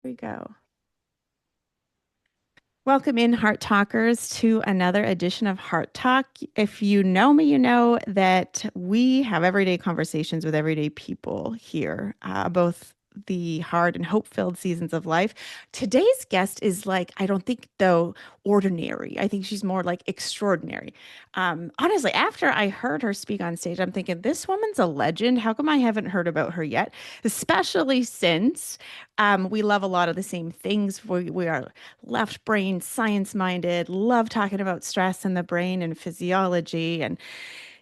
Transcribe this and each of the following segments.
We go. Welcome in, Heart Talkers, to another edition of Heart Talk. If you know me, you know that we have everyday conversations with everyday people here, both the hard and hope-filled seasons of life. Today's guest is like, I don't think, though, ordinary. I think she's more like extraordinary. Honestly, after I heard her speak on stage, I'm thinking, this woman's a legend. How come I haven't heard about her yet? Especially since we love a lot of the same things. We are left brain, science minded, love talking about stress in the brain and physiology and,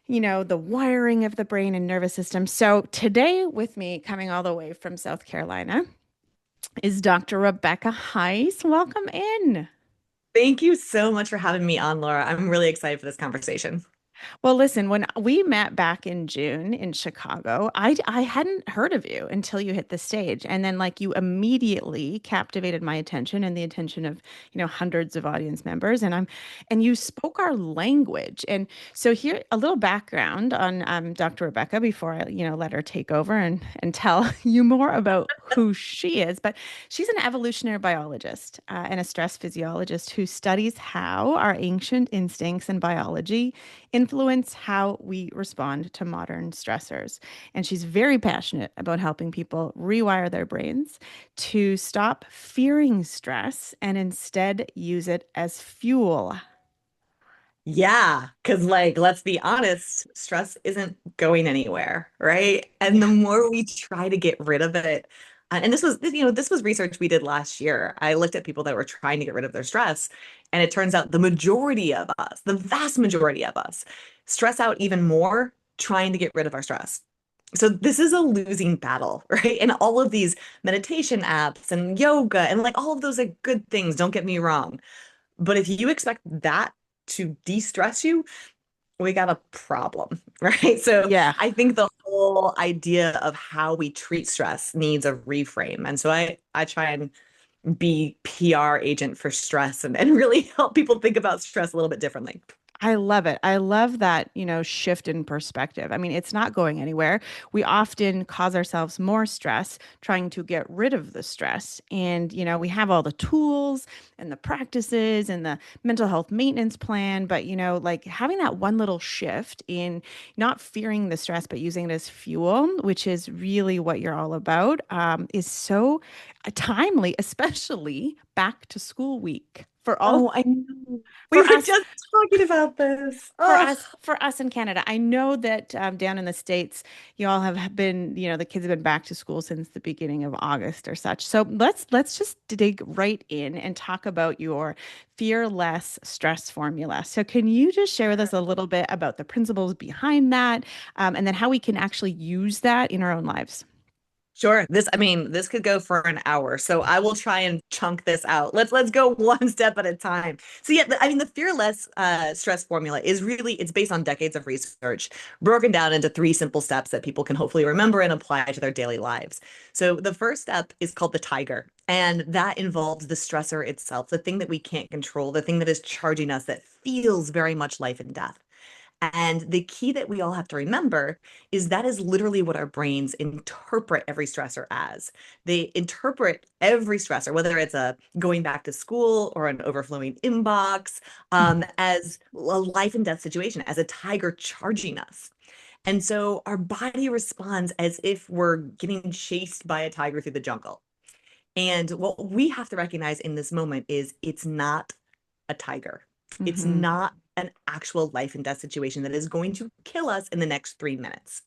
the wiring of the brain and nervous system. So today, with me, coming all the way from South Carolina, is Dr. Rebecca Heiss. Welcome in. Thank you so much for having me on, Laura. I'm really excited for this conversation. Well, listen, when we met back in June in Chicago, I hadn't heard of you until you hit the stage. And then like you immediately captivated my attention and the attention of, hundreds of audience members. And you spoke our language. And so here a little background on Dr. Rebecca before I, let her take over and tell you more about who she is. But she's an evolutionary biologist and a stress physiologist who studies how our ancient instincts and biology influence how we respond to modern stressors. And she's very passionate about helping people rewire their brains to stop fearing stress and instead use it as fuel. Yeah, because let's be honest, stress isn't going anywhere, right? And the Yeah. more we try to get rid of it, and this was research we did last year. I looked at people that were trying to get rid of their stress, and it turns out the majority of us, the vast majority of us, stress out even more trying to get rid of our stress. So this is a losing battle, right? And all of these meditation apps and yoga and like all of those are good things, don't get me wrong. But if you expect that to de-stress you, we got a problem, right? So Yeah. I think the whole idea of how we treat stress needs a reframe. And so I try and be PR agent for stress and really help people think about stress a little bit differently. I love it. I love that, shift in perspective. I mean, it's not going anywhere. We often cause ourselves more stress trying to get rid of the stress. And, we have all the tools and the practices and the mental health maintenance plan. But, like having that one little shift in not fearing the stress, but using it as fuel, which is really what you're all about, is so timely, especially back to school week for all Oh, I know. We for were us just talking about this. for Oh, us in Canada. I know that down in the States, you all have been, the kids have been back to school since the beginning of August or such. So let's just dig right in and talk about your fear less stress formula. So can you just share with us a little bit about the principles behind that, and then how we can actually use that in our own lives? sure. This could go for an hour, so I will try and chunk this out. Let's go one step at a time. So yeah, the fearless stress formula is really it's based on decades of research, broken down into three simple steps that people can hopefully remember and apply to their daily lives. So the first step is called the tiger, and that involves the stressor itself, the thing that we can't control, the thing that is charging us that feels very much life and death. And the key that we all have to remember is that is literally what our brains interpret every stressor as. They interpret every stressor, whether it's a going back to school or an overflowing inbox, as a life and death situation, as a tiger charging us. And so our body responds as if we're getting chased by a tiger through the jungle. And what we have to recognize in this moment is it's not a tiger. It's Hmm. not an actual life and death situation that is going to kill us in the next 3 minutes.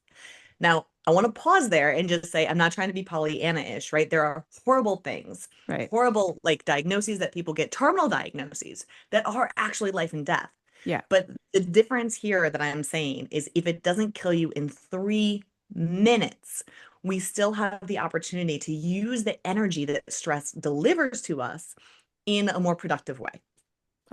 Now, I want to pause there and just say, I'm not trying to be Pollyanna-ish, right? There are horrible things, Right. horrible like diagnoses that people get, terminal diagnoses that are actually life and death. Yeah. But the difference here that I'm saying is if it doesn't kill you in 3 minutes, we still have the opportunity to use the energy that stress delivers to us in a more productive way.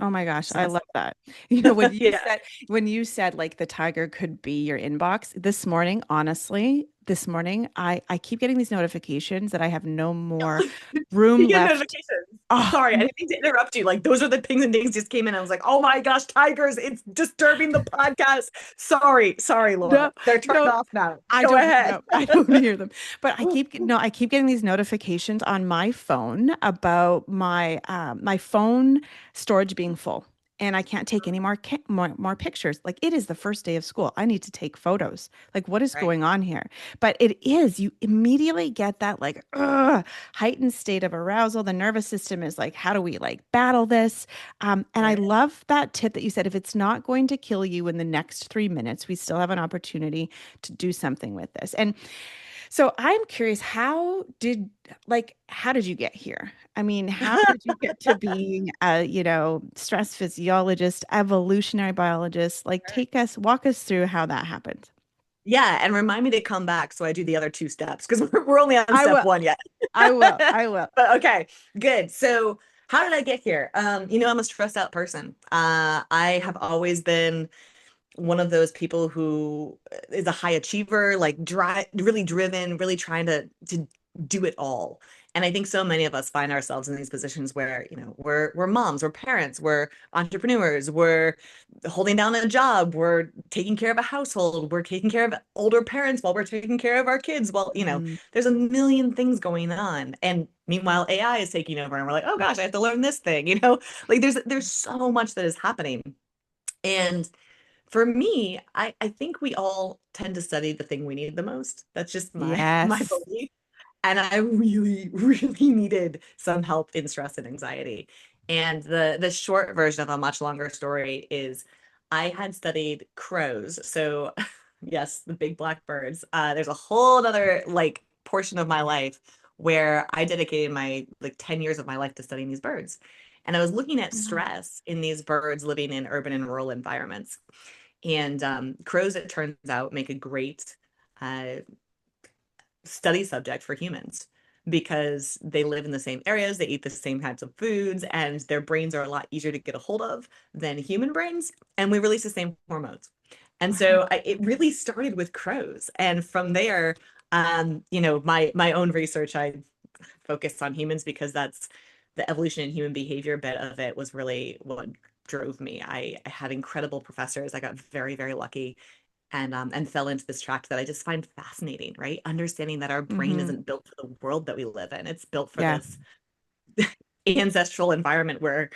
Oh my gosh, So I that's love that. You know, when you yeah. said when you said like the tiger could be your inbox this morning, honestly, this morning I keep getting these notifications that I have no more You room get left. notifications. Oh, Sorry, I didn't mean to interrupt you. Like those are the pings and dings just came in. I was like, oh my gosh, tigers, it's disturbing the podcast. Sorry, Laura. no, They're turned no, off now. I Go don't ahead. know. I don't hear them. But I keep getting these notifications on my phone about my phone storage being full. And I can't take any more pictures. Like it is the first day of school. I need to take photos. Like what is Right, going on here? But it is, you immediately get that like heightened state of arousal. The nervous system is like, how do we like battle this? And I right. love that tip that you said, if it's not going to kill you in the next 3 minutes, we still have an opportunity to do something with this. And so I'm curious, how did you get here? I mean, how did you get to being a, stress physiologist, evolutionary biologist? Like walk us through how that happened. Yeah, and remind me to come back so I do the other two steps because we're only on I step will. one yet. I will. I will. But okay, good. So how did I get here? I'm a stressed out person. I have always been one of those people who is a high achiever, like really driven, really trying to do it all. And I think so many of us find ourselves in these positions where, we're moms, we're parents, we're entrepreneurs, we're holding down a job, we're taking care of a household, we're taking care of older parents while we're taking care of our kids. Well, Mhm. there's a million things going on. And meanwhile, AI is taking over and we're like, oh gosh, I have to learn this thing, like there's so much that is happening. And for me, I think we all tend to study the thing we need the most. That's just my Yes. belief. And I really, really needed some help in stress and anxiety. And the short version of a much longer story is I had studied crows. So yes, the big black birds. There's a whole other like portion of my life where I dedicated my like 10 years of my life to studying these birds. And I was looking at Mhm. stress in these birds living in urban and rural environments. And crows, it turns out, make a great uh, study subject for humans because they live in the same areas, they eat the same kinds of foods, and their brains are a lot easier to get a hold of than human brains. And we release the same hormones. And Wow. so it really started with crows. And from there, my own research, I focused on humans because that's the evolution in human behavior bit of it was really what drove me. I had incredible professors. I got very, very lucky and fell into this track that I just find fascinating, right? Understanding that our brain Hmm. isn't built for the world that we live in. It's built for Yeah. this ancestral environment where,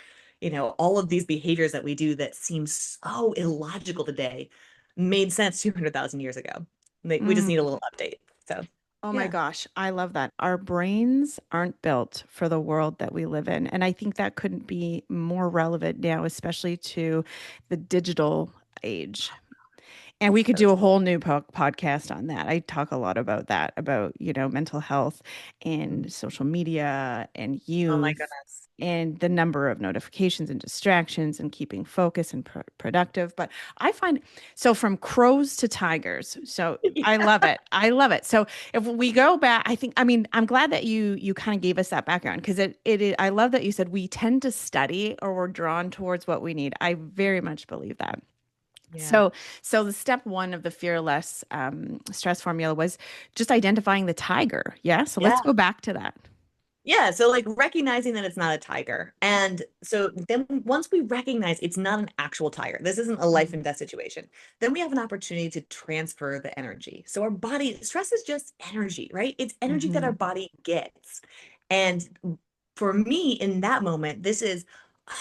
all of these behaviors that we do that seem so illogical today made sense 200,000 years ago. We just Mm. need a little update. So, Oh my yeah. gosh, I love that. Our brains aren't built for the world that we live in. And I think that couldn't be more relevant now, especially to the digital age. And we could So do a true. whole new podcast on that. I talk a lot about that, about, mental health and social media and Oh my youth goodness. and the number of notifications and distractions and keeping focus and productive. But I find so from crows to tigers. So I love it. I love it. So if we go back, I'm glad that you kind of gave us that background because I love that you said we tend to study or we're drawn towards what we need. I very much believe that. Yeah. So, so the step one of the fearless stress formula was just identifying the tiger. Yeah. So let's Yeah. go back to that. Yeah, so like recognizing that it's not a tiger. And so then once we recognize it's not an actual tiger, this isn't a life and Mhm. death situation, then we have an opportunity to transfer the energy. So our body, stress is just energy, right? It's energy that our Mhm. body gets. And for me in that moment, this is,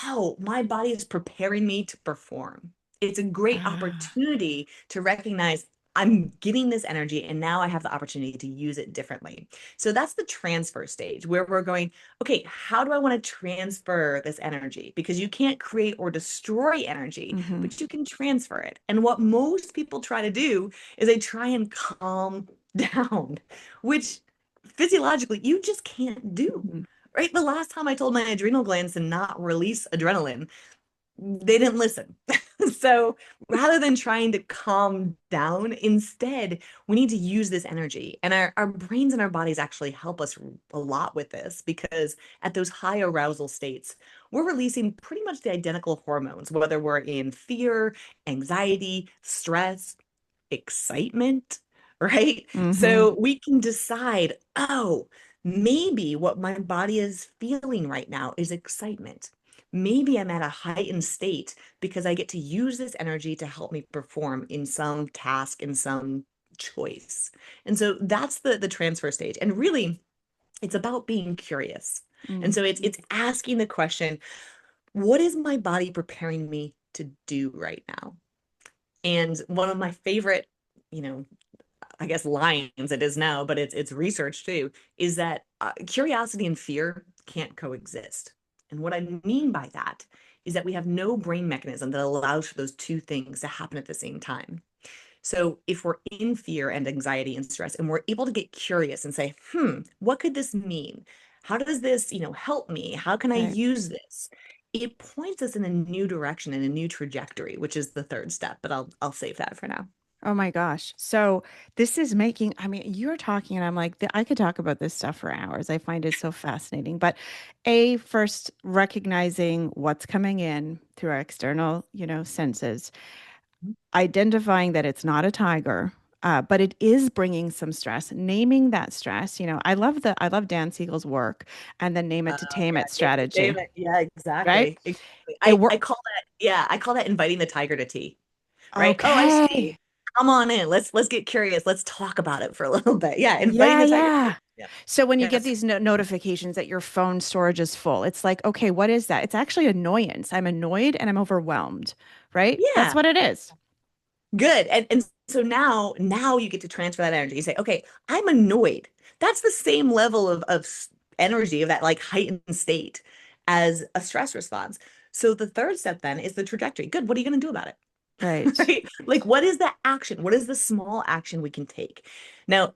oh, my body is preparing me to perform. It's a great Ah. opportunity to recognize I'm getting this energy and now I have the opportunity to use it differently. So that's the transfer stage where we're going, okay, how do I want to transfer this energy? Because you can't create or destroy energy, Mhm. but you can transfer it. And what most people try to do is they try and calm down, which physiologically you just can't do. Mhm. Right? The last time I told my adrenal glands to not release adrenaline, they didn't listen. So rather than trying to calm down, instead, we need to use this energy. And our brains and our bodies actually help us a lot with this because at those high arousal states, we're releasing pretty much the identical hormones, whether we're in fear, anxiety, stress, excitement, right? Mhm. So we can decide, oh, Maybe what my body is feeling right now is excitement. Maybe I'm at a heightened state because I get to use this energy to help me perform in some task, in some choice. And so that's the transfer stage. And really, it's about being curious. And Mm, so it's asking the question, what is my body preparing me to do right now? And one of my favorite, you know, I guess lines it is now, but it's research too, is that curiosity and fear can't coexist. And what I mean by that is that we have no brain mechanism that allows for those two things to happen at the same time. So if we're in fear and anxiety and stress and we're able to get curious and say, what could this mean? How does this, help me? How can I right. use this? It points us in a new direction and a new trajectory, which is the third step, but I'll save that for now. Oh my gosh. So this is making, I mean, you're talking, and I'm like, I could talk about this stuff for hours. I find it so fascinating. But first recognizing what's coming in through our external, senses, identifying that it's not a tiger. But it is bringing some stress, naming that stress. I love Dan Siegel's work and the name it to tame Yeah, it name it, strategy, shame it. Yeah, right? exactly. Exactly. It I work. call that, yeah, I call that inviting the tiger to tea, right? Oh, I see. Okay. Come on in. Let's get curious. Let's talk about it for a little bit. Yeah, inviting Yeah, the tiger to yeah. tea. Yeah. So when you get Yes. these notifications that your phone storage is full, it's like, okay, what is that? It's actually annoyance. I'm annoyed and I'm overwhelmed, right? That's Yeah. what it is. Good. And so now you get to transfer that energy. You say, okay, I'm annoyed. That's the same level of energy of that like heightened state as a stress response. So the third step then is the trajectory. Good. What are you going to do about it? Right. Right? Like, what is the action? What is the small action we can take? Now,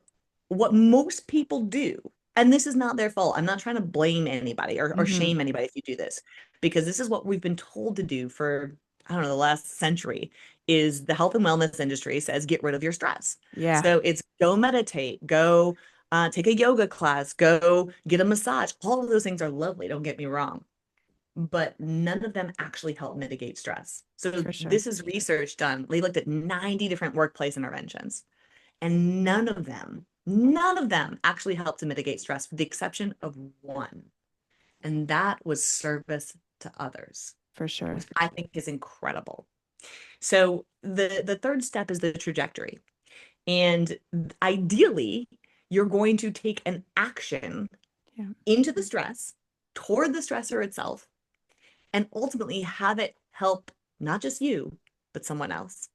what most people do, and this is not their fault. I'm not trying to blame anybody or Hmm. shame anybody if you do this, because this is what we've been told to do for, I don't know, the last century is the health and wellness industry says get rid of your stress. Yeah. So it's go meditate, go take a yoga class, go get a massage. All of those things are lovely, don't get me wrong, but none of them actually help mitigate stress. So For sure. this is research done. They looked at 90 different workplace interventions, and none of them actually help to mitigate stress, with the exception of one. And that was service to others, For which sure. I think is incredible. So the third step is the trajectory. And ideally, you're going to take an action Yeah. into the stress, toward the stressor itself, and ultimately have it help not just you, but someone else.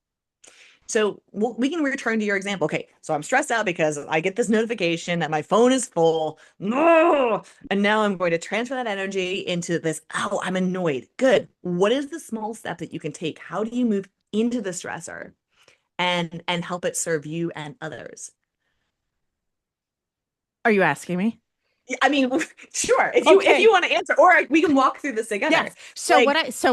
So we can return to your example. Okay, so I'm stressed out because I get this notification that my phone is full. No! And now I'm going to transfer that energy into this. Oh, I'm annoyed. Good. What is the small step that you can take? How do you move into the stressor and help it serve you and others? Are you asking me? I mean, sure. If you Okay. want to answer, or we can walk through this together. Yes. So Like,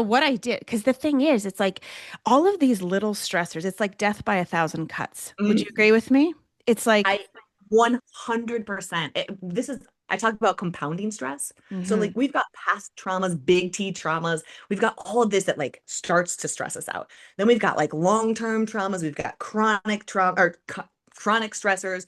what I did, because the thing is, it's like all of these little stressors, it's like death by a thousand cuts. Would you mm, agree with me? It's like, I 100%. I talk about compounding stress. So hmm like we've got past traumas, big T traumas. We've got all of this that like starts to stress us out. Then we've got like long-term traumas. We've got chronic trauma or chronic stressors.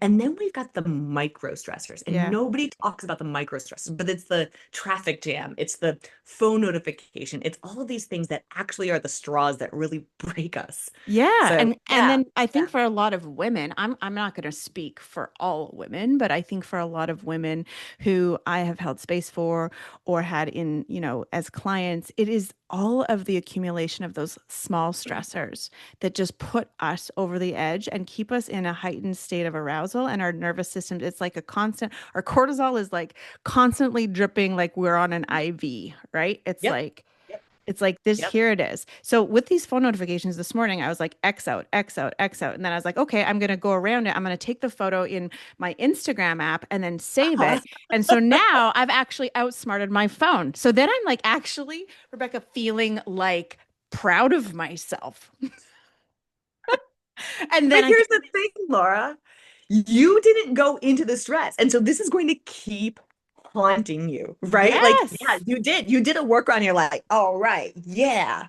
And then we've got the micro stressors. And yeah. nobody talks about the micro stressors, but it's the traffic jam, it's the phone notification, it's all of these things that actually are the straws that really break us. Yeah, So and yeah, then I think yeah. for a lot of women, I'm not going to speak for all women, but I think for a lot of women who I have held space for or had in, as clients, it is all of the accumulation of those small stressors that just put us over the edge and keep us in a heightened state of arousal, and our nervous system, it's like a constant, our cortisol is like constantly dripping like we're on an IV, right? Yep. Yep. It's like this, Yep. here it is. So with these phone notifications this morning, I was like, X out, X out, X out. And then I was like, okay, I'm going to go around it. I'm going to take the photo in my Instagram app and then save Uh-huh. it. And so now I've actually outsmarted my phone. So then I'm like, actually, Rebecca, feeling like proud of myself. And then But I here's get, the thing, Laura. You didn't go into the stress. And so this is going to keep haunting you, right? Like, yeah, yes. you did. You did a workaround. You're like, all right, yeah.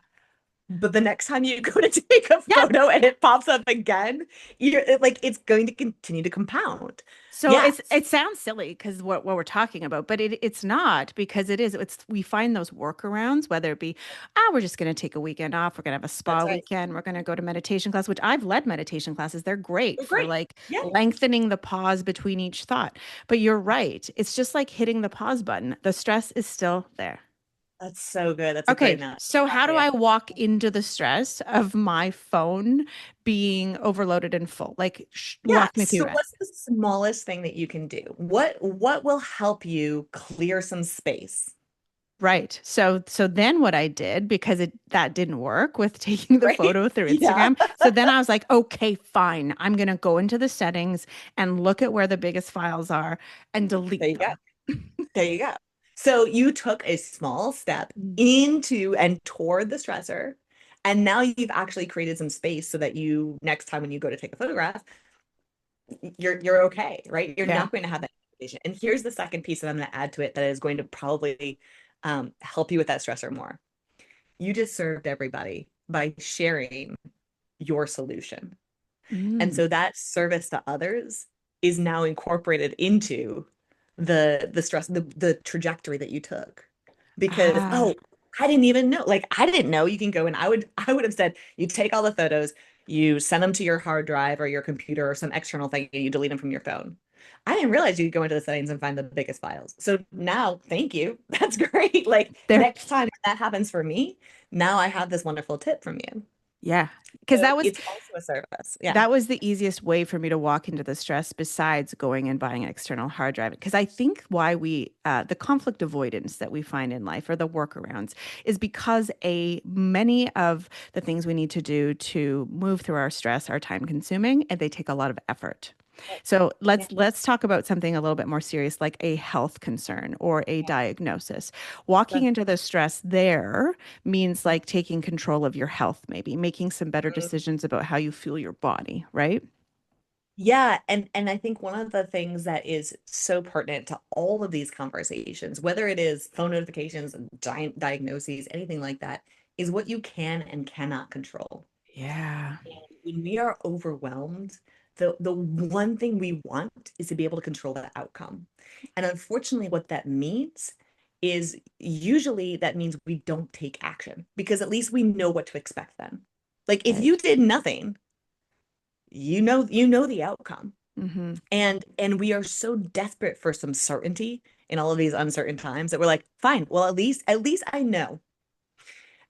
But the next time you go to take a Yep. photo and it pops up again, you're like, it's going to continue to compound. So Yes. it sounds silly because what we're talking about, but it's not because it's we find those workarounds, whether it be, we're just going to take a weekend off, we're going to have a spa That's right. weekend, we're going to go to meditation class, which I've led meditation classes. They're great Oh, for great. like Yeah. lengthening the pause between each thought. But you're right. It's just like hitting the pause button. The stress is still there. That's so good. That's a great Okay, analogy. so how do Exactly. Yeah. I walk into the stress of my phone being overloaded and full? Like, Yeah. walk me through So it. what's the smallest thing that you can do? What will help you clear some space? Right. So then what I did, because it that didn't work with taking the Right? photo through Yeah. Instagram. So then I was like, okay, fine. I'm gonna go into the settings and look at where the biggest files are and There delete you go. them. There you go. So you took a small step Mm. into and toward the stressor, and now you've actually created some space so that you next time when you go to take a photograph, you're okay, right? You're Yeah. not going to have that vision. And here's the second piece that I'm going to add to it that is going to probably help you with that stressor more. You just served everybody by sharing your solution. And Mm. so that service to others is now incorporated into the stress, the trajectory that you took. Because, Ah, oh, I didn't even know. Like I didn't know you can go and I would have said you take all the photos, you send them to your hard drive or your computer or some external thing, and you delete them from your phone. I didn't realize you could go into the settings and find the biggest files. So now, thank you. That's great. Like there. next time that happens for me, now I have this wonderful tip from you. Yeah. Because So it's also a service. Yeah. that was the easiest way for me to walk into the stress besides going and buying an external hard drive. Because I think why the conflict avoidance that we find in life or the workarounds is because many of the things we need to do to move through our stress are time consuming and they take a lot of effort. So Yeah. let's talk about something a little bit more serious, like a health concern or a diagnosis. Walking Sure. into the stress there means like taking control of your health, maybe making some better Mhm. decisions about how you feel your body, right? Yeah, and I think one of the things that is so pertinent to all of these conversations, whether it is phone notifications, diagnoses, anything like that, is what you can and cannot control. Yeah. And when we are overwhelmed, the one thing we want is to be able to control the outcome. And unfortunately, what that means is usually that means we don't take action because at least we know what to expect then. Like if you Right. did nothing, you know the outcome. Mm-hmm. And we are so desperate for some certainty in all of these uncertain times that we're like, fine, well at least I know.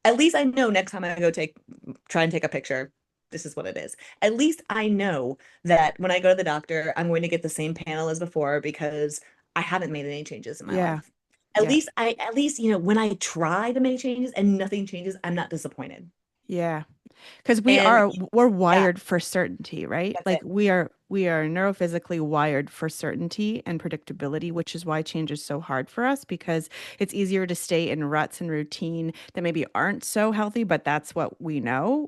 At least I know next time I go try and take a picture, this is what it is. At least I know that when I go to the doctor, I'm going to get the same panel as before because I haven't made any changes in my Yeah. life. Yeah. At least, when I try to make changes and nothing changes, I'm not disappointed. Yeah. Because And we're yeah, wired for certainty, right? that's Like it. we are neurophysically wired for certainty and predictability, which is why change is so hard for us because it's easier to stay in ruts and routine that maybe aren't so healthy, but that's what we know.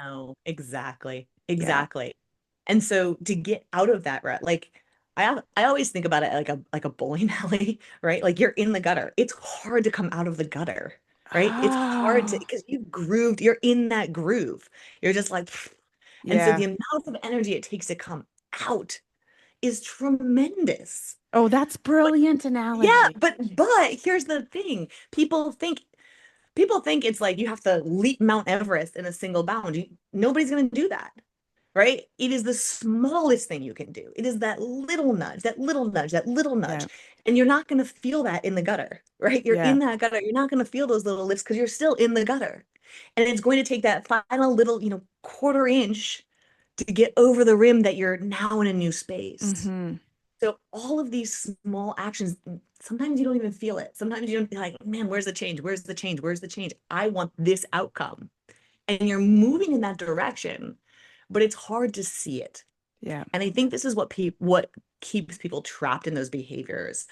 No, exactly. Yeah. Exactly. And so to get out of that rut, like I always think about it like a bowling alley, right? Like you're in the gutter. It's hard to come out of the gutter, right? It's hard to Oh, because you're in that groove. You're just like, and so yeah. the amount of energy it takes to come out is tremendous. Oh, that's But brilliant yeah, analogy. but here's the thing. People think it's like you have to leap Mount Everest in a single bound. Nobody's going to do that, right? It is the smallest thing you can do. It is that little nudge, that little nudge, that little Yeah. nudge. And you're not going to feel that in the gutter, right? You're Yeah. in that gutter. You're not going to feel those little lifts because you're still in the gutter. And it's going to take that final little, quarter inch to get over the rim that you're now in a new space. Mm-hmm. So all of these small actions, sometimes you don't even feel it. Sometimes you don't be like, man, where's the change? Where's the change? Where's the change? I want this outcome. And you're moving in that direction, but it's hard to see it. Yeah. And I think this is what keeps people trapped in those behaviors.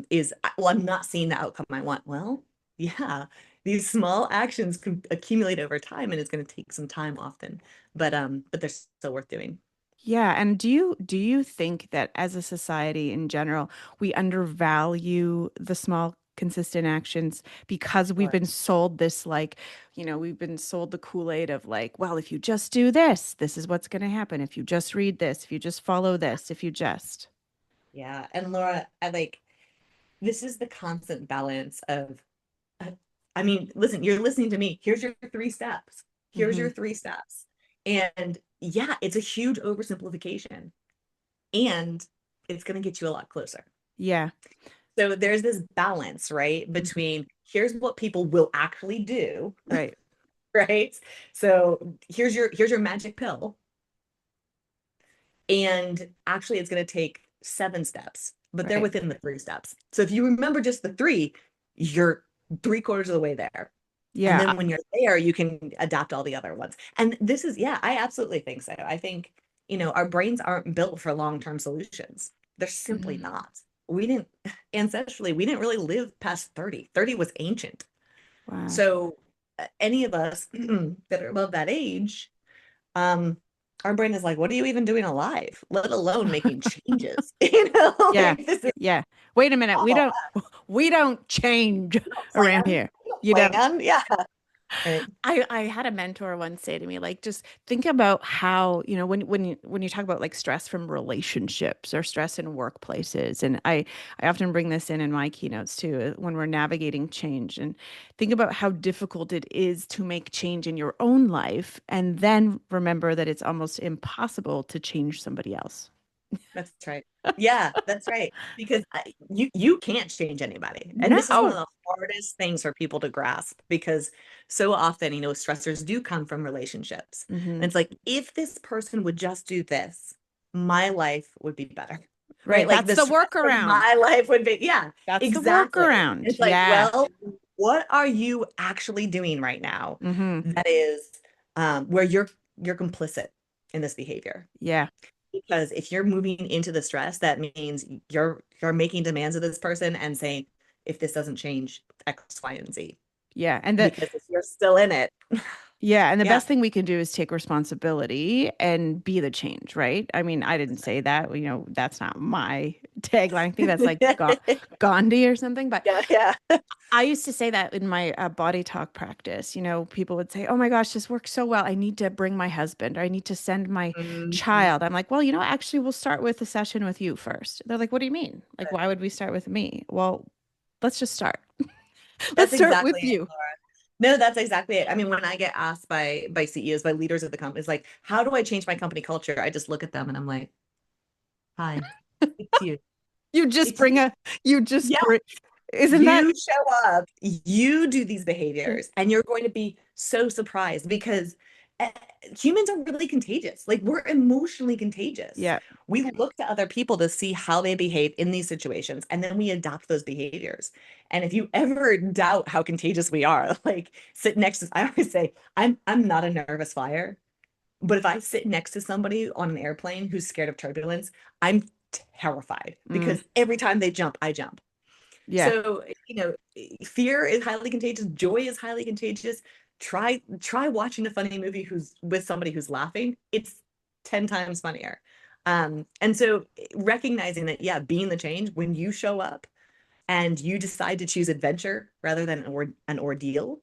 Is well, I'm not seeing the outcome I want. Well, yeah, these small actions can accumulate over time, and it's going to take some time often, but they're still worth doing. Yeah, and do you think that as a society in general, we undervalue the small consistent actions because we've Sure. been sold this like, we've been sold the Kool-Aid of like, well, if you just do this, this is what's going to happen. If you just read this, if you just follow this, if you just. Yeah. And Laura, I like this is the constant balance of uh, I mean, listen, you're listening to me. Here's your three steps. Here's Hmm. your three steps. And yeah, it's a huge oversimplification and it's going to get you a lot closer. Yeah. So there's this balance, right? Mhm. Between here's what people will actually do, Right. right? So here's your magic pill. And actually it's going to take 7 steps, but they're Right. within the 3 steps. So if you remember just the three, you're 3/4 of the way there. And Yeah. then when you're there, you can adapt all the other ones. And this is, yeah, I absolutely think so. I think, our brains aren't built for long-term solutions. They're simply Mhm. not. We didn't, ancestrally, we didn't really live past 30. 30 was ancient. Wow. So any of us that are above that age, um, our brain is like, what are you even doing alive, let alone making changes? Yeah. Like this is Yeah. Wait a minute. We all don't we don't change around plan, here. You don't. plan. Yeah. Right. I had a mentor once say to me, like, just think about how, when you talk about like stress from relationships or stress in workplaces, and I often bring this in my keynotes too, when we're navigating change, and think about how difficult it is to make change in your own life, and then remember that it's almost impossible to change somebody else. That's right. Yeah, that's right. Because you can't change anybody. And this is one of No. the hardest things for people to grasp because so often, stressors do come from relationships. Hmm. And it's like, if this person would just do this, my life would be better. Right? Right. Like That's the the stress from workaround. my life would be, yeah, That's the exactly. workaround. It's like, Yeah. well, what are you actually doing right now Hmm. that is where you're complicit in this behavior? Yeah. Because if you're moving into the stress, that means you're making demands of this person and saying, if this doesn't change, X, Y, and Z. Yeah. And the Because if you're still in it, Yeah, and the yeah. best thing we can do is take responsibility and be the change, right? I mean, I didn't say that, that's not my tagline. I think that's like Gandhi or something, but Yeah, yeah. I used to say that in my body talk practice. People would say, "Oh my gosh, this works so well. I need to bring my husband, or I need to send my Mhm. child." I'm like, "Well, actually we'll start with a session with you first." They're like, "What do you mean? Like, why would we start with me?" Well, let's just start. That's Let's start exactly with it, you. Laura. No, that's exactly it. I mean, when I get asked by CEOs, by leaders of the company, it's like, how do I change my company culture? I just look at them and I'm like, hi, it's you. You just It's you. bring a you just Yeah. bring Isn't that You show up, you do these behaviors, and you're going to be so surprised because uh, humans are really contagious. Like we're emotionally contagious. Yeah. We look to other people to see how they behave in these situations, and then we adopt those behaviors. And if you ever doubt how contagious we are, like sit next to, I always say, I'm not a nervous flyer, but if I sit next to somebody on an airplane who's scared of turbulence, I'm terrified Mm, because every time they jump, I jump. yeah. So, fear is highly contagious, joy is highly contagious. Try watching a funny movie who's with somebody who's laughing. It's 10 times funnier. And so recognizing that, yeah, being the change when you show up and you decide to choose adventure rather than an ordeal,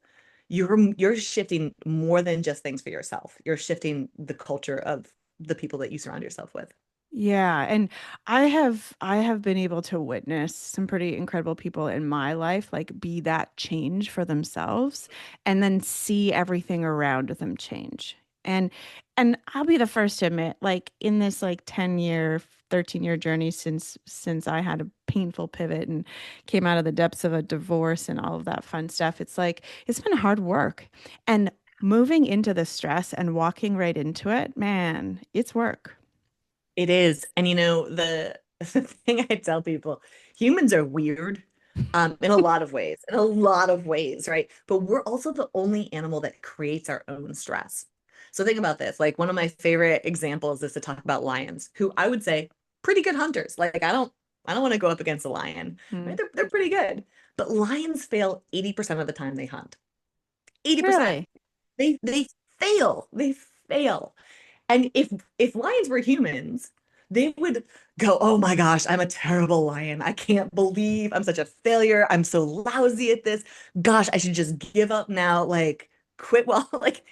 you're shifting more than just things for yourself. You're shifting the culture of the people that you surround yourself with. Yeah, and I have been able to witness some pretty incredible people in my life like be that change for themselves and then see everything around them change. And and I'll be the first to admit, like in this like 10-year, 13-year journey since I had a painful pivot and came out of the depths of a divorce and all of that fun stuff, it's like it's been hard work. And moving into the stress and walking right into it, man, it's work. It is. And the thing I tell people, humans are weird in a lot of ways, right? But we're also the only animal that creates our own stress. So think about this. Like one of my favorite examples is to talk about lions, who I would say pretty good hunters. Like I don't want to go up against a lion, right? Hmm. They're pretty good. But lions fail 80% of the time they hunt. 80%. Really? They fail. They fail. And if lions were humans, they would go, "Oh my gosh, I'm a terrible lion. I can't believe I'm such a failure. I'm so lousy at this. Gosh, I should just give up now. Like quit while like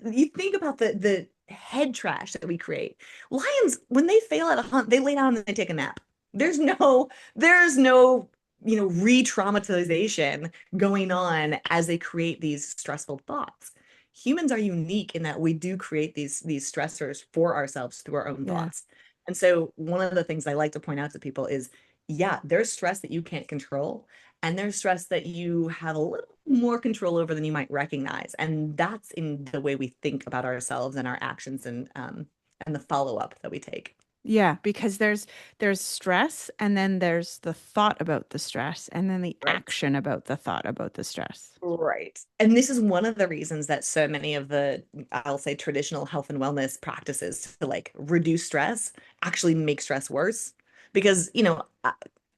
you think about the head trash that we create. Lions, when they fail at a hunt, they lay down and they take a nap. There's no re-traumatization going on as they create these stressful thoughts. Humans are unique in that we do create these stressors for ourselves through our own Yeah. thoughts. And so one of the things I like to point out to people is, yeah, there's stress that you can't control, and there's stress that you have a little more control over than you might recognize. And that's in the way we think about ourselves and our actions, and the follow-up that we take. Yeah, because there's stress and then there's the thought about the stress and then the Right. action about the thought about the stress. Right. And this is one of the reasons that so many of the, I'll say, traditional health and wellness practices to like reduce stress actually make stress worse. Because,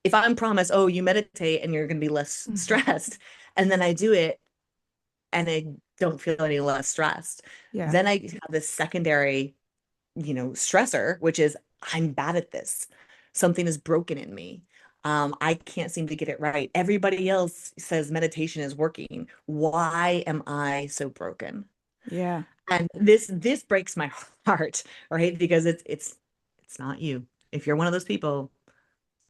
if I'm promised, oh, you meditate and you're going to be less Mhm. stressed, and then I do it and I don't feel any less stressed, Yeah. then I have this secondary, stressor, which is I'm bad at this. Something is broken in me. I can't seem to get it right. Everybody else says meditation is working. Why am I so broken? Yeah. And this breaks my heart, right? Because it's not you. If you're one of those people,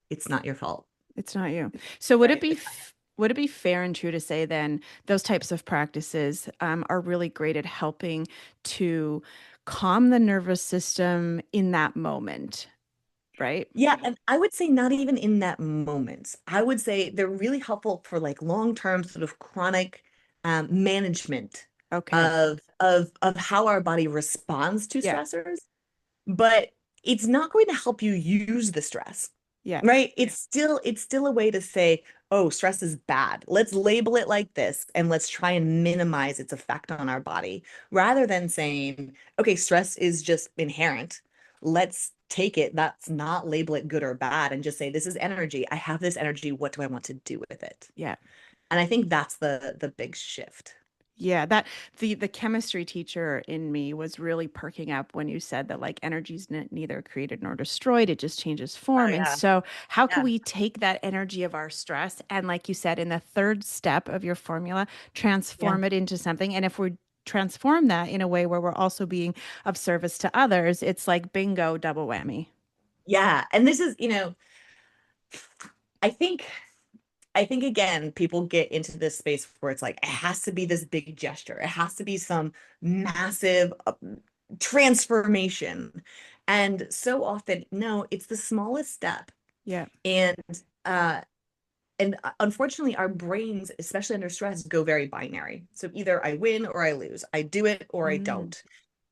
it's not your fault, It's not you. So right? It's would it be fair and true to say then those types of practices are really great at helping to calm the nervous system in that moment, right? Yeah, and I would say not even in that moment. I would say they're really helpful for like long-term sort of chronic management Okay. of how our body responds to Yeah. stressors, but it's not going to help you use the stress. Yeah. Right? It's still a way to say, oh, stress is bad. Let's label it like this and let's try and minimize its effect on our body rather than saying, okay, stress is just inherent. Let's take it, that's not label it good or bad and just say this is energy. I have this energy. What do I want to do with it? Yeah. And I think that's the big shift. Yeah, that the chemistry teacher in me was really perking up when you said that like energy's neither created nor destroyed, it just changes Oh form. And yeah. so, how can Yeah. we take that energy of our stress and, like you said, in the third step of your formula, Yeah. transform it into something? And if we transform that in a way where we're also being of service to others, it's like bingo, double whammy. Yeah. And this is, I think I think again, people get into this space where it's like, it has to be this big gesture. It has to be some massive transformation. And so often, no, it's the smallest step. Yeah. And uh unfortunately, our brains, especially under stress, go very binary. So either I win or I lose. I do it or I Mm. don't.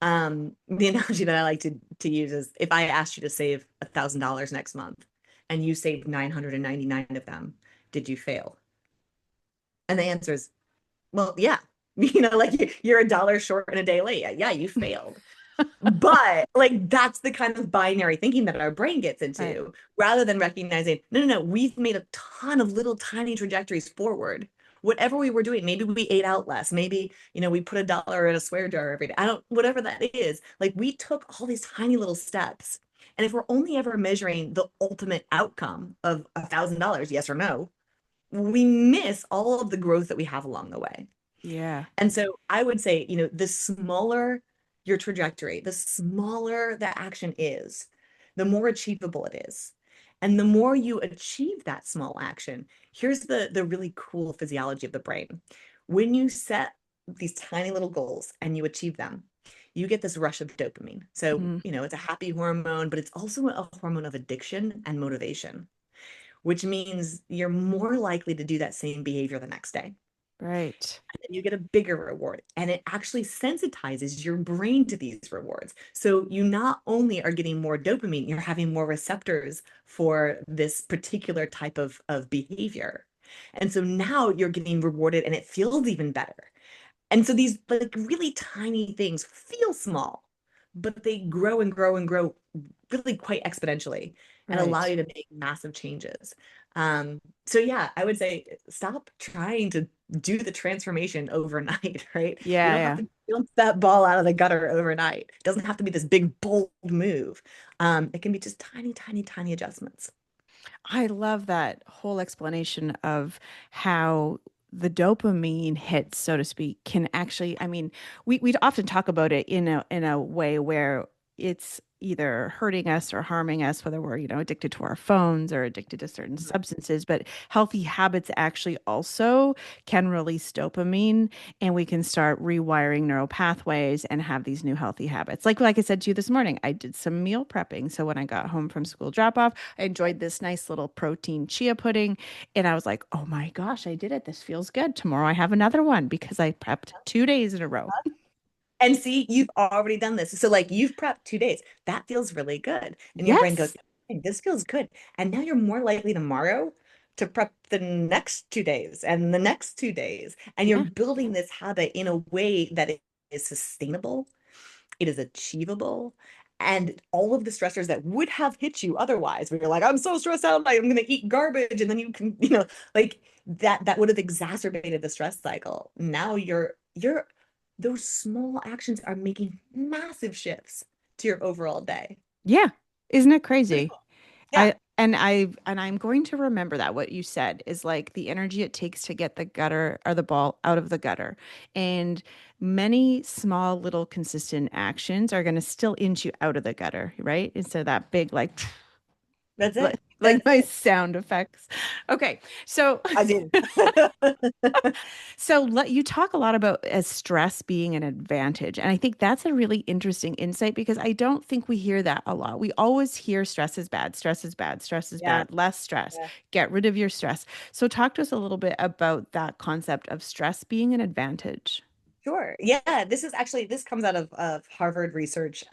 The analogy that I like to use is if I asked you to save $1,000 next month and you saved 999 of them, did you fail? And the answer is, well, yeah. Like you're a dollar short and a day late. Yeah, you failed. But like that's the kind of binary thinking that our brain gets Right. into rather than recognizing, no, no, no, we've made a ton of little tiny trajectories forward. Whatever we were doing, maybe we ate out less. Maybe, we put a dollar in a swear jar every day. I don't, whatever that is. Like we took all these tiny little steps. And if we're only ever measuring the ultimate outcome of $1,000, yes or no, we miss all of the growth that we have along the way. Yeah. And so I would say, the smaller your trajectory, the smaller the action is, the more achievable it is. And the more you achieve that small action, here's the really cool physiology of the brain. When you set these tiny little goals and you achieve them, you get this rush of dopamine. So, Mm. it's a happy hormone, but it's also a hormone of addiction and motivation, which means you're more likely to do that same behavior the next day. Right. And you get a bigger reward. And it actually sensitizes your brain to these rewards. So you not only are getting more dopamine, you're having more receptors for this particular type of behavior. And so now you're getting rewarded and it feels even better. And so these like really tiny things feel small, but they grow and grow and grow really quite exponentially and allow Right. you to make massive changes. So yeah, I would say stop trying to do the transformation overnight, right? You Yeah, don't have yeah. to jump that ball out of the gutter overnight. It doesn't have to be this big, bold move. It can be just tiny, tiny, tiny adjustments. I love that whole explanation of how the dopamine hits, so to speak, can actually, I mean, we often talk about it in a way where it's either hurting us or harming us, whether we're, addicted to our phones or addicted to certain Mhm. substances. But healthy habits actually also can release dopamine, and we can start rewiring neural pathways and have these new healthy habits. Like I said to you this morning, I did some meal prepping. So when I got home from school drop off, I enjoyed this nice little protein chia pudding. And I was like, oh my gosh, I did it. This feels good. Tomorrow I have another one because I prepped 2 days in a row. And see, you've already done this. So like you've prepped 2 days. That feels really good. And your brain goes, Yes. "Hey, this feels good." And now you're more likely tomorrow to prep the next 2 days and the next 2 days. And you're Yeah. building this habit in a way that it is sustainable, it is achievable. And all of the stressors that would have hit you otherwise, where you're like, I'm so stressed out, I'm gonna eat garbage, and then you can, like that would have exacerbated the stress cycle. Now you're those small actions are making massive shifts to your overall day. Yeah. Isn't it Pretty crazy? cool. Yeah, I'm going to remember that what you said is like the energy it takes to get the gutter or the ball out of the gutter. And many small little consistent actions are going to still inch you out of the gutter, right? Instead of that big like that's like it. like That's nice it. sound effects. Okay. So I did. you talk a lot about as stress being an advantage. And I think that's a really interesting insight because I don't think we hear that a lot. We always hear stress is bad, stress is bad, stress is Yeah. bad, less stress, Yeah. get rid of your stress. So talk to us a little bit about that concept of stress being an advantage. Sure. Yeah, this comes out of Harvard research.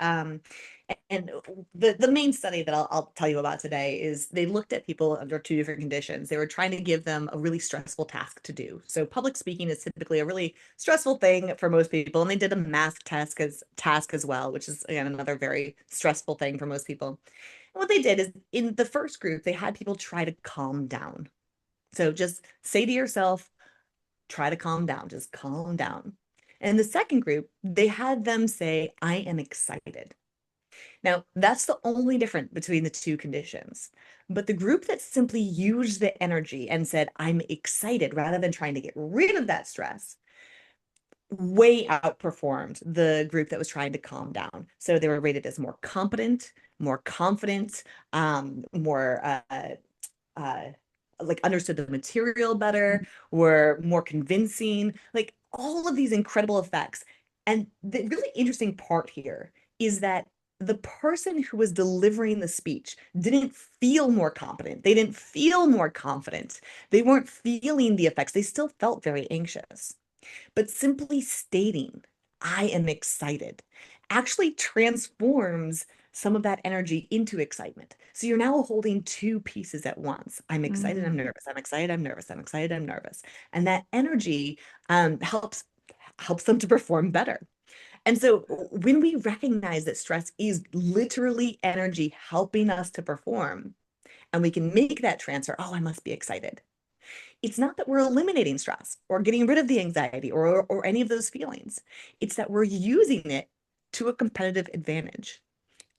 And the main study that I'll tell you about today is they looked at people under two different conditions. They were trying to give them a really stressful task to do. So public speaking is typically a really stressful thing for most people, and they did a math task as well, which is again another very stressful thing for most people. And what they did is in the first group, they had people try to calm down. So just say to yourself, try to calm down, just calm down. And in the second group, they had them say, I am excited. Now, that's the only difference between the two conditions. But the group that simply used the energy and said, I'm excited, rather than trying to get rid of that stress, way outperformed the group that was trying to calm down. So they were rated as more competent, more confident, more uh, like understood the material better, were more convincing, like all of these incredible effects. And the really interesting part here is that the person who was delivering the speech didn't feel more competent. They didn't feel more confident. They weren't feeling the effects. They still felt very anxious. But simply stating, I am excited, actually transforms some of that energy into excitement. So you're now holding two pieces at once. I'm excited, I'm Mm. nervous. I'm excited, I'm nervous. I'm excited, I'm nervous. And that energy helps them to perform better. And so when we recognize that stress is literally energy helping us to perform, and we can make that transfer, oh, I must be excited. It's not that we're eliminating stress or getting rid of the anxiety or any of those feelings. It's that we're using it to a competitive advantage.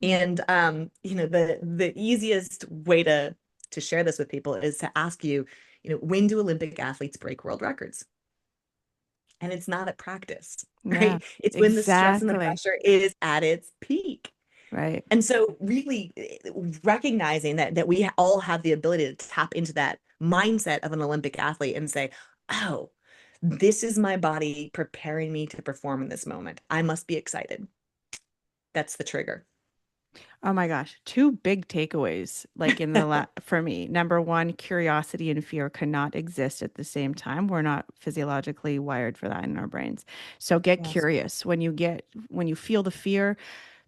And the easiest way to share this with people is to ask you, when do Olympic athletes break world records? And it's not at practice, Yeah, right? It's when the stress and the exactly. pressure is at its peak. Right. And so really recognizing that we all have the ability to tap into that mindset of an Olympic athlete and say, oh, this is my body preparing me to perform in this moment. I must be excited. That's the trigger. Oh my gosh, two big takeaways like in the for me. Number one, curiosity and fear cannot exist at the same time. We're not physiologically wired for that in our brains. So get Yes. curious. When you feel the fear,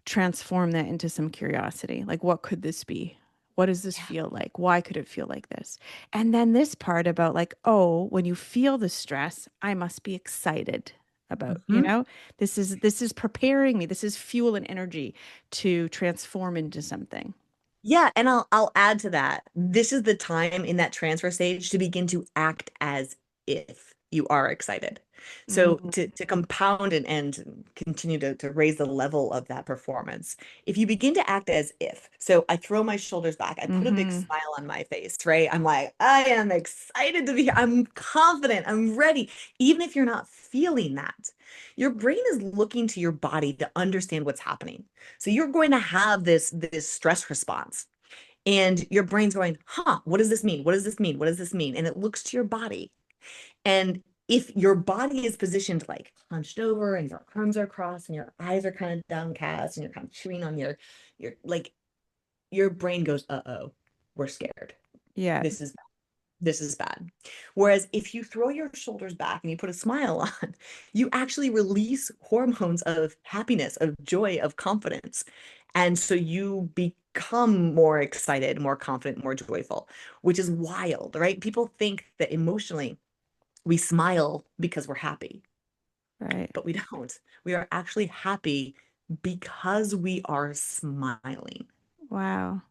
transform that into some curiosity. Like, what could this be? What does this Yeah. feel like? Why could it feel like this? And then this part about like, oh, when you feel the stress, I must be excited about, Mhm. this is preparing me. This is fuel and energy to transform into something. Yeah, and I'll add to that. This is the time in that transfer stage to begin to act as if you are excited. So Mm-hmm. to compound and continue to raise the level of that performance, if you begin to act as if, so I throw my shoulders back, I put a big Mm-hmm. smile on my face, right? I'm like, I am excited to be here. I'm confident. I'm ready. Even if you're not feeling that, your brain is looking to your body to understand what's happening. So you're going to have this stress response. And your brain's going, huh, what does this mean? What does this mean? What does this mean? And it looks to your body. And if your body is positioned like hunched over and your arms are crossed and your eyes are kind of downcast and you're kind of chewing on your like your brain goes, uh-oh, we're scared. Yeah. This is this is bad. Whereas if you throw your shoulders back and you put a smile on, you actually release hormones of happiness, of joy, of confidence. And so you become more excited, more confident, more joyful, which is wild, right? People think that emotionally we smile because we're happy, Right. but we don't. We are actually happy because we are smiling. Wow.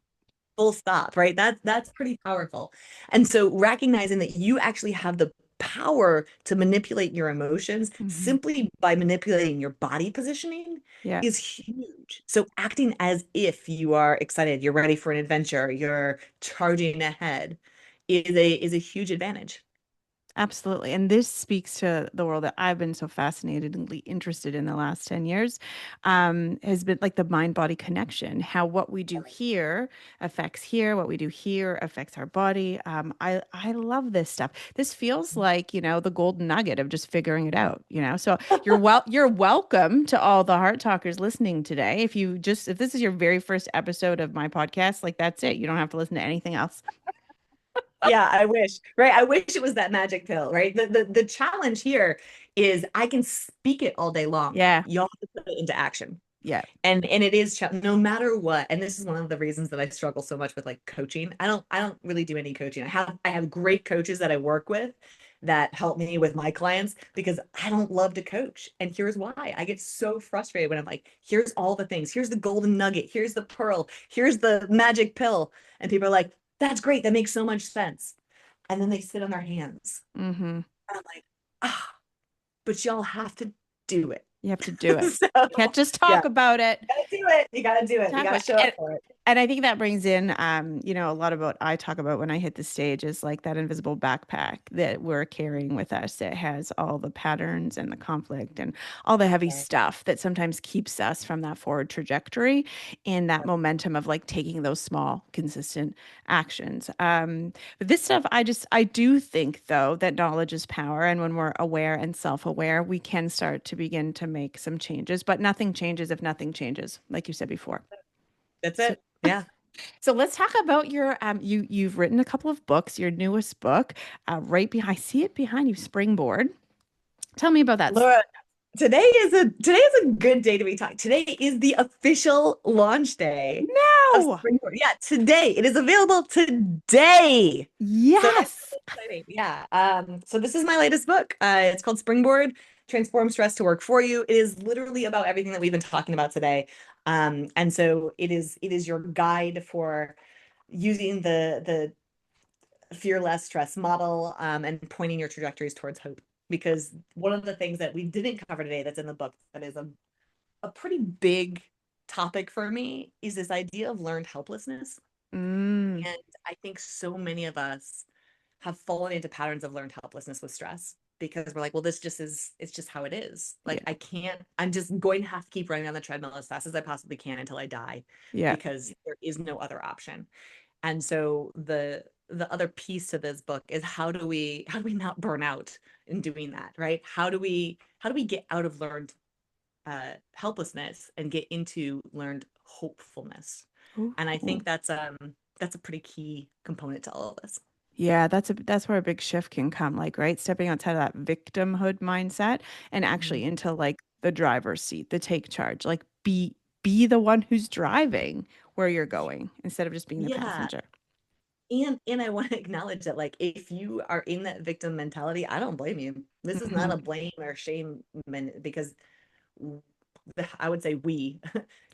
Full stop, right? That's pretty powerful. And so recognizing that you actually have the power to manipulate your emotions Mm-hmm. simply by manipulating your body positioning Yeah. is huge. So acting as if you are excited, you're ready for an adventure, you're charging ahead is a huge advantage. Absolutely. And this speaks to the world that I've been so fascinatedly interested in the last 10 years, has been like the mind body connection, how what we do here affects here, what we do here affects our body. I love this stuff. This feels like, the golden nugget of just figuring it out. So you're welcome to all the heart talkers listening today. If this is your very first episode of my podcast, like that's it. You don't have to listen to anything else. Yeah, I wish, right? I wish it was that magic pill, right? The challenge here is I can speak it all day long. Yeah. Y'all have to put it into action. Yeah. And it is no matter what. And this is one of the reasons that I struggle so much with like coaching. I don't really do any coaching. I have great coaches that I work with that help me with my clients because I don't love to coach. And here's why. I get so frustrated when I'm like, here's all the things. Here's the golden nugget. Here's the pearl. Here's the magic pill. And people are like, that's great. That makes so much sense. And then they sit on their hands. Mm-hmm. And I'm like, ah, but y'all have to do it. You have to do it. So Can't just yeah, talk about it. gotta do it. You gotta do it. You Talk gotta about show up it. for it. And I think that brings in, a lot about I talk about when I hit the stage is like that invisible backpack that we're carrying with us that has all the patterns and the conflict and all the heavy Yeah. stuff that sometimes keeps us from that forward trajectory and that momentum of like taking those small, consistent actions. But this stuff, I do think though that knowledge is power. And when we're aware and self-aware, we can start to begin to make some changes, but nothing changes if nothing changes, like you said before. That's So, it. Yeah. so let's talk about you've written a couple of books, your newest book, right behind I see it behind you, Springboard. Tell me about that. Laura, today is a good day to be talking. Today is the official launch day of No. Springboard. Yeah, today. It is available today. So it's Yes. so exciting. Yeah. So this is my latest book. It's called Springboard: Transform Stress to Work for You. It is literally about everything that we've been talking about today. And so it is your guide for using the fear less stress model, and pointing your trajectories towards hope. Because one of the things that we didn't cover today that's in the book that is a pretty big topic for me is this idea of learned helplessness. Mm, And I think so many of us have fallen into patterns of learned helplessness with stress because we're like, well, it's just how it is. Like, yeah. I'm just going to have to keep running on the treadmill as fast as I possibly can until I die Yeah. because there is no other option. And so the other piece to this book is how do we not burn out in doing that, right? How do we get out of learned helplessness and get into learned hopefulness? And I Ooh. think that's a pretty key component to all of this. Yeah, that's where a big shift can come, like, right? Stepping outside of that victimhood mindset and actually Mhm. into like the driver's seat, the take charge, like be the one who's driving where you're going instead of just being the Yeah. passenger. And I want to acknowledge that like if you are in that victim mentality, I don't blame you. This is not Hmm. a blame or shame because I would say we,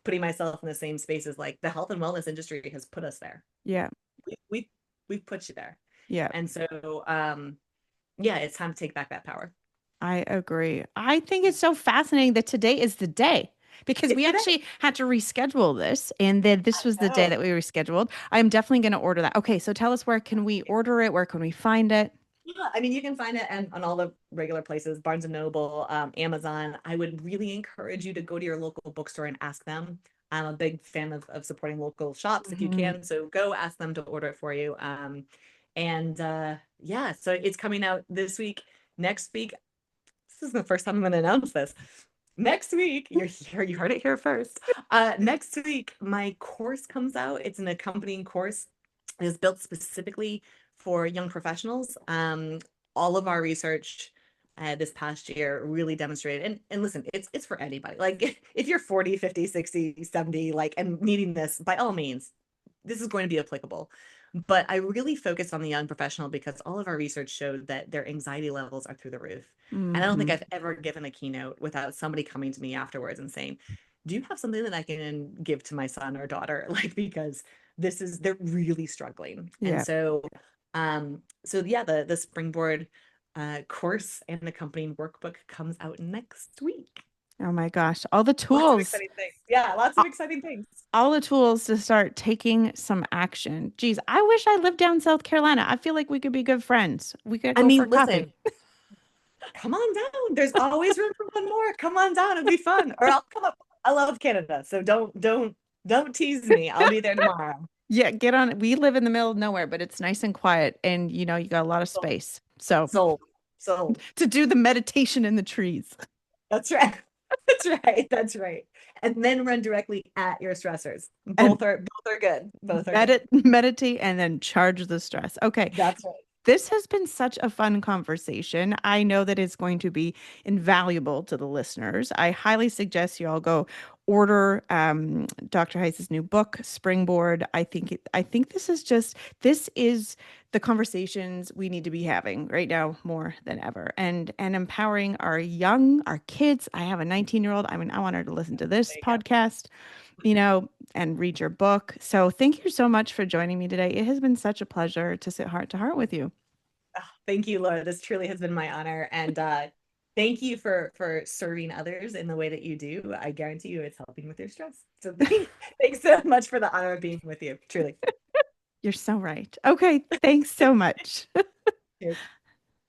putting myself in the same space as like the health and wellness industry has put us there. Yeah. We we've put you there. Yeah. And so Yeah, it's time to take back that power. I agree. I think it's so fascinating that today is the day because It's we the day. actually had to reschedule this, and then this was the day Oh. that we rescheduled. I'm definitely going to order that. Okay, so tell us, where can we order it? Where can we find it? Yeah, I mean, you can find it on all the regular places, Barnes and Noble, Amazon. I would really encourage you to go to your local bookstore and ask them. I'm a big fan of supporting local shops if you Mhm. can. So go ask them to order it for you. And yeah, so it's coming out this week. Next week, this is the first time I'm going to announce this. Next week, you're here, you heard it here first. Next week, my course comes out. It's an accompanying course. It is built specifically for young professionals. All of our research this past year really demonstrated, and listen, it's for anybody. Like if you're 40, 50, 60, 70, like, and needing this, by all means, this is going to be applicable. But I really focused on the young professional because all of our research showed that their anxiety levels are through the roof. And I don't think Mhm. I've ever given a keynote without somebody coming to me afterwards and saying, "Do you have something that I can give to my son or daughter?" Like, because they're really struggling. And Yeah. so yeah, the springboard course and accompanying workbook comes out next week. Oh my gosh, all the Lots of tools. exciting things. Yeah, lots a- of exciting things. All the tools to start taking some action. Geez, I wish I lived down South Carolina. I feel like we could be good friends. We could I go for mean, coffee. listen, come on down. There's always room for one more. Come on down. It'll be fun. Or I'll come up. I love Canada. So don't tease me. I'll be there tomorrow. Yeah, get on it. We live in the middle of nowhere, but it's nice and quiet, and you got a lot of Sold. space. So Sold. Sold. to do the meditation in the trees. That's right. That's right. That's right. And then run directly at your stressors. And Both are good. Both are good. meditate and then charge the stress. Okay. That's right. This has been such a fun conversation. I know that it's going to be invaluable to the listeners. I highly suggest you all go order Dr. Heiss's new book, Springboard. I think this is the conversations we need to be having right now more than ever, and empowering our kids. I have a 19-year-old. I mean, I want her to listen to this There you go. podcast, and read your book. So thank you so much for joining me today. It has been such a pleasure to sit heart to heart with you. Oh, thank you, Laura. This truly has been my honor. And thank you for serving others in the way that you do. I guarantee you it's helping with your stress. So thanks so much for the honor of being with you. Truly. You're so right. Okay, thanks so much. Cheers.